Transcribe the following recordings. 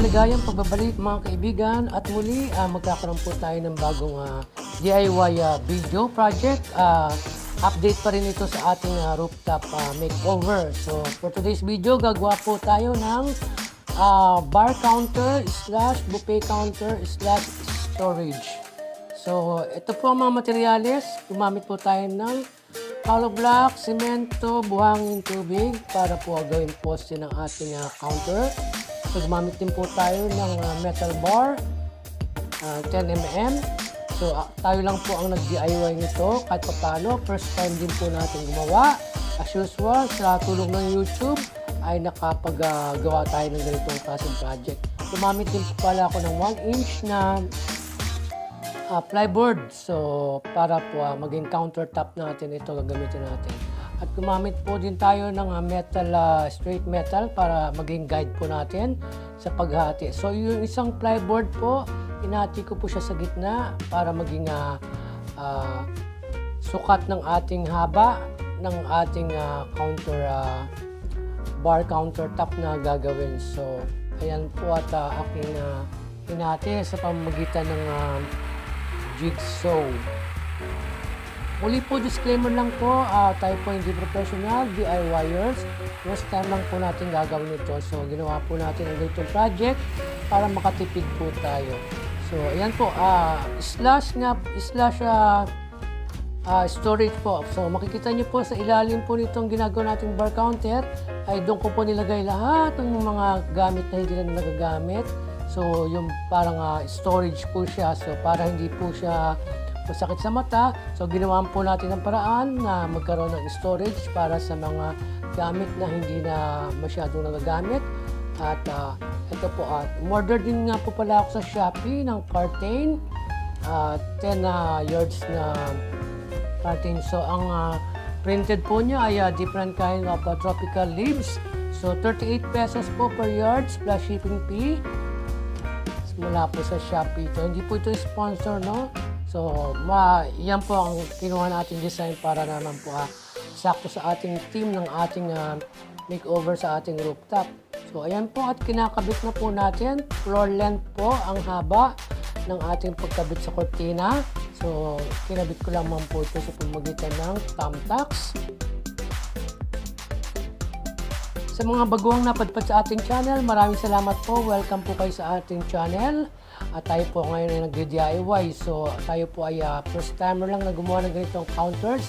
maligayang pagbabalik mga kaibigan at muli magkakaroon po tayo ng bagong DIY video project. Update pa rin ito sa ating rooftop makeover. So for today's video, gagawa po tayo ng bar counter / buffet counter / storage. So ito po ang mga materyales. Gumamit po tayo ng hollow block, semento, buhangin tubig para po gawin poste ng ating counter. So gumamit din po tayo ng metal bar, 10 mm. So tayo lang po ang nag-DIY nito kahit paano. First time din po natin gumawa. As usual, sa tulong ng YouTube ay nakapagawa tayo ng ganitong klaseng project. Gumamit din po pala ako ng 1 inch na plyboard. So para po maging countertop natin ito gagamitin natin. At gumamit po din tayo ng metal, straight metal para maging guide po natin sa paghati. So yung isang plyboard po, hinati ko po siya sa gitna para maging sukat ng ating haba ng ating bar countertop na gagawin. So ayan po at aking hinati sa pamamagitan ng jigsaw. Muli po, disclaimer lang po, tayo po hindi professional, DIYers. First time lang po natin gagawin ito. So, ginawa po natin ang ganitong project para makatipid po tayo. So, ayan po, storage po. So, makikita niyo po sa ilalim po nitong ginagawa nating bar counter, ay doon ko po nilagay lahat ng mga gamit na hindi na nagagamit. So, yung parang storage po siya. So, para hindi po siya masakit sa mata. So, ginawan po natin ang paraan na magkaroon ng storage para sa mga gamit na hindi na masyadong nagagamit. At ito po, order din nga po pala ako sa Shopee ng curtain. 10 yards na curtain. So, ang printed po niya ay different kind of tropical leaves. So, 38 pesos po per yards plus shipping fee. Mula po sa Shopee ito. Hindi po ito sponsor, no? So, yan po ang kinuha natin design para naman po sakto sa ating team ng ating makeover sa ating rooftop. So, ayan po at kinakabit na po natin. Floor length po ang haba ng ating pagkabit sa kortina. So, kinabit ko lamang po ito sa pamamagitan ng thumbtacks. Sa mga baguhang napadpad sa ating channel, maraming salamat po. Welcome po kayo sa ating channel. At tayo po ngayon ay nag-DIY. So, tayo po ay first timer lang na gumawa ng ganitong counter /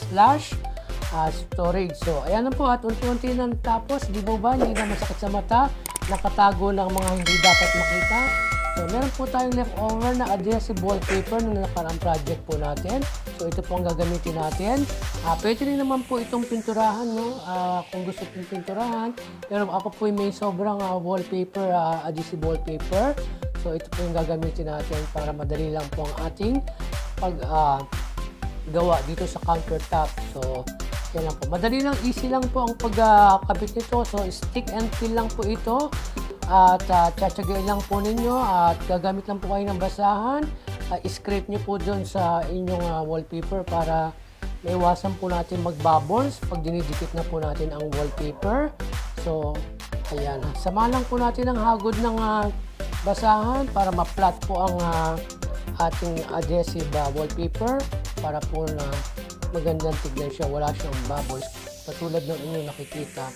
storage. So, ayan na po at unti-unti na tapos. Di ba ba? Hindi na masakit sa mata. Nakatago ng mga hindi dapat makita. So, meron po tayong leftover na adhesive wallpaper na nakarang project po natin. So, ito po ang gagamitin natin. Pwede rin naman po itong pinturahan, no? Kung gusto pong pinturahan. Pero ako po may sobrang wallpaper, adhesive wallpaper. So, ito po yung gagamitin natin para madali lang po ang ating paggawa dito sa countertop. So, yan lang po. Madali lang, easy lang po ang pagkabit nito. So, stick and peel lang po ito. At tsatsagayin lang po ninyo at gagamit lang po kayo ng basahan. I-scrape nyo po dun sa inyong wallpaper para maiwasan po natin mag-bubbles pag dinidikit na po natin ang wallpaper. So, ayan. Samahan lang po natin ang hagod ng basahan para ma-flat po ang ating adhesive wallpaper para po na magandang tignan siya. Wala siyang bubbles katulad ng inyong nakikita.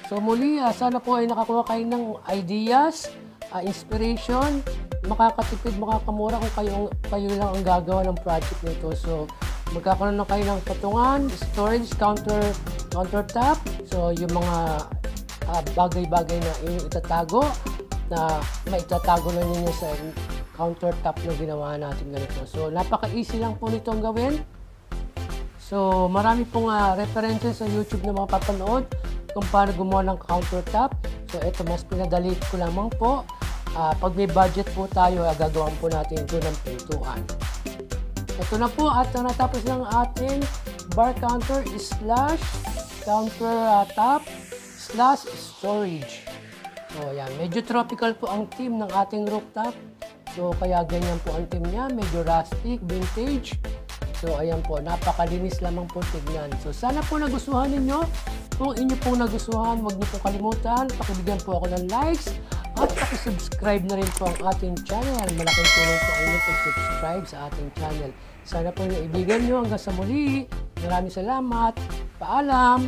So muli, sana po ay nakakuha kayo ng ideas, inspiration, makakatipid, makakamura kung kayo lang ang gagawa ng project nito. So magkakaroon na kayo ng patungan, storage, countertop. So yung mga bagay-bagay na inyong itatago na maitatago na ninyo sa countertop na ginawa natin ganito. So napaka-easy lang po nito ang gawin. So marami pong references sa YouTube na mga papanood kung paano gumawa ng countertop. So ito, mas pinadali ko lamang po. Pag may budget po tayo, gagawin po natin ito ng pintuan. Ito na po at natapos ng ating bar counter / countertop / storage. So yan, medyo tropical po ang theme ng ating rooftop. So kaya ganyan po ang theme niya, medyo rustic, vintage. So ayan po, napakalinis lamang po tignan. So sana po nagustuhan ninyo. Kung inyo pong nagustuhan, huwag niyo po kalimutan, pakibigyan po ako ng likes At pakisubscribe na rin po ang ating channel. Malaking tulong po ang inyong pag-subscribe sa ating channel. Sana po naibigan nyo hanggang sa muli. Maraming salamat. Paalam!